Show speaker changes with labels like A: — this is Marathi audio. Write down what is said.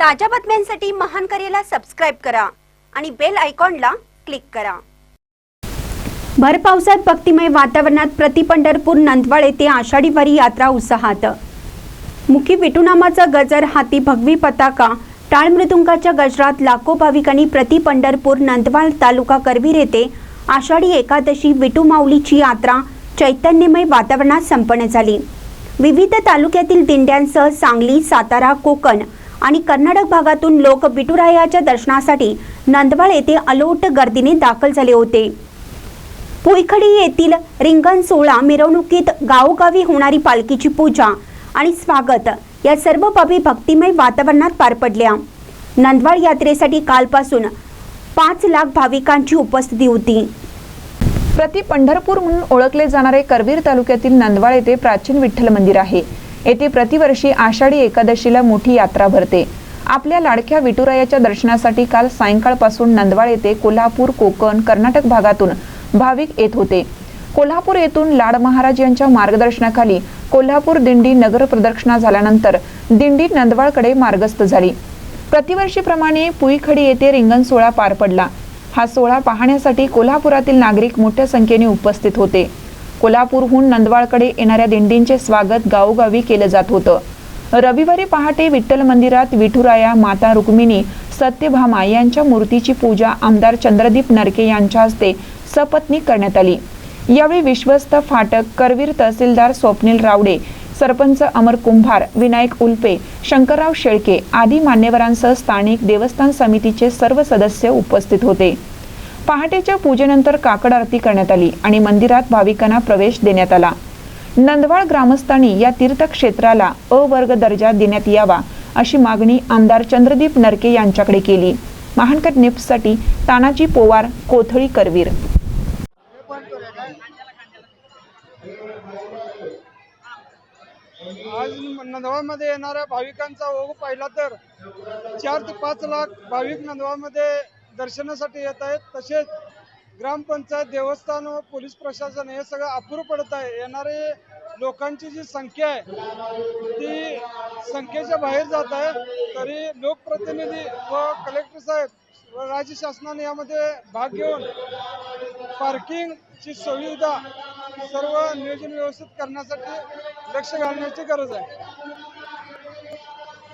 A: ताज्या बातम्यांसाठी महान करेला सबस्क्राइब करा आणि बेल आयकॉनला क्लिक करा। भर पावसात भक्तिमय वातावरणात प्रति पंढरपूर नंदवाळ येथे आषाढी वारी यात्रा उत्साहात। मुखी विठुनामाचा गजर, हाती भगवी पताका, टाळ मृदुंगाच्या गजरात लाखो भाविकांनी प्रति पंढरपूर नंदवाळ तालुका करवीर येथे आषाढी एकादशी विठू माऊलीची यात्रा चैतन्यमय वातावरणात संपन्न झाली। विविध तालुक्यातील दिंड्यांसह सांगली, सातारा, कोकण आणि कर्नाटक भागातून लोक विठुरायाच्या दर्शनासाठी नंदवाळ येथे अलोट गर्दीने दाखल झाले होते। पुईखडी येथील रिंगण सोहळा, मिरवणुकीत गावोगावी होणारी पालखीची पूजा आणि स्वागत या सर्व बाबी भक्तिमय वातावरणात पार पडल्या। नंदवाळ यात्रेसाठी कालपासून 5 लाख भाविकांची उपस्थिती होती।
B: प्रति पंढरपूर म्हणून ओळखले जाणारे करवीर तालुक्यातील नंदवाळ येथे प्राचीन विठ्ठल मंदिर आहे। येथे प्रतिवर्षी आषाढी एकादशीला मोठी यात्रा भरते। आपल्या लाडक्या विठुरायाच्या दर्शनासाठी काल सायंकाळपासून नंदवाळ येथे कोल्हापूर, कोकण, कर्नाटक भागातून भाविक येत होते। कोल्हापूर येथून लाड महाराज यांच्या मार्गदर्शनाखाली कोल्हापूर दिंडी नगर प्रदक्षिणा झाल्यानंतर दिंडी नंदवाळकडे मार्गस्थ झाली। प्रतिवर्षीप्रमाणे पुईखडी येथे रिंगण सोहळा पार पडला। हा सोहळा पाहण्यासाठी कोल्हापुरातील नागरिक मोठ्या संख्येने उपस्थित होते। कोल्हापूरहून नंदवाळकडे येणाऱ्या दिंडींचे स्वागत गावोगावी केले जात होतं। रविवारी पहाटे विठ्ठल मंदिरात विठुराया, माता रुक्मिणी, सत्यभामा यांच्या मूर्तीची पूजा आमदार चंद्रदीप नरके यांच्या हस्ते सपत्नीक करण्यात आली। यावेळी विश्वस्त फाटक, करवीर तहसीलदार स्वप्नील रावडे, सरपंच अमर कुंभार, विनायक उल्पे, शंकरराव शेळके आदी मान्यवरांसह स्थानिक देवस्थान समितीचे सर्व सदस्य उपस्थित होते। पहाटेच्या पूजेनंतर काकड आरती करण्यात आली आणि मंदिरात भाविकांना प्रवेश देण्यात आला। नंदवाळ ग्रामस्थांनी या तीर्थक्षेत्राला अ वर्ग दर्जा देण्यात यावा अशी मागणी आमदार चंद्रदीप नरके यांच्याकडे केली। महानकर न्यूजसाठी तानाजी पोवार, कोथळी, करवीर।
C: आज नंदवाळमध्ये येणाऱ्या भाविकांचा ओघ पाहिला तर 4 ते 5 लाख भाविक नंदवाळमध्ये दर्शनासाठी येत आहेत। तसेच ग्रामपंचायत, देवस्थान व पोलीस प्रशासन हे सगळं अपुरं पडत आहे। येणारे लोकांची जी संख्या आहे ती संख्येच्या बाहेर जात आहे। तरी लोकप्रतिनिधी व कलेक्टर साहेब व राज्य शासनाने यामध्ये भाग घेऊन पार्किंगची सुविधा सर्व नियोजन व्यवस्थित करण्यासाठी लक्ष घालण्याची गरज आहे।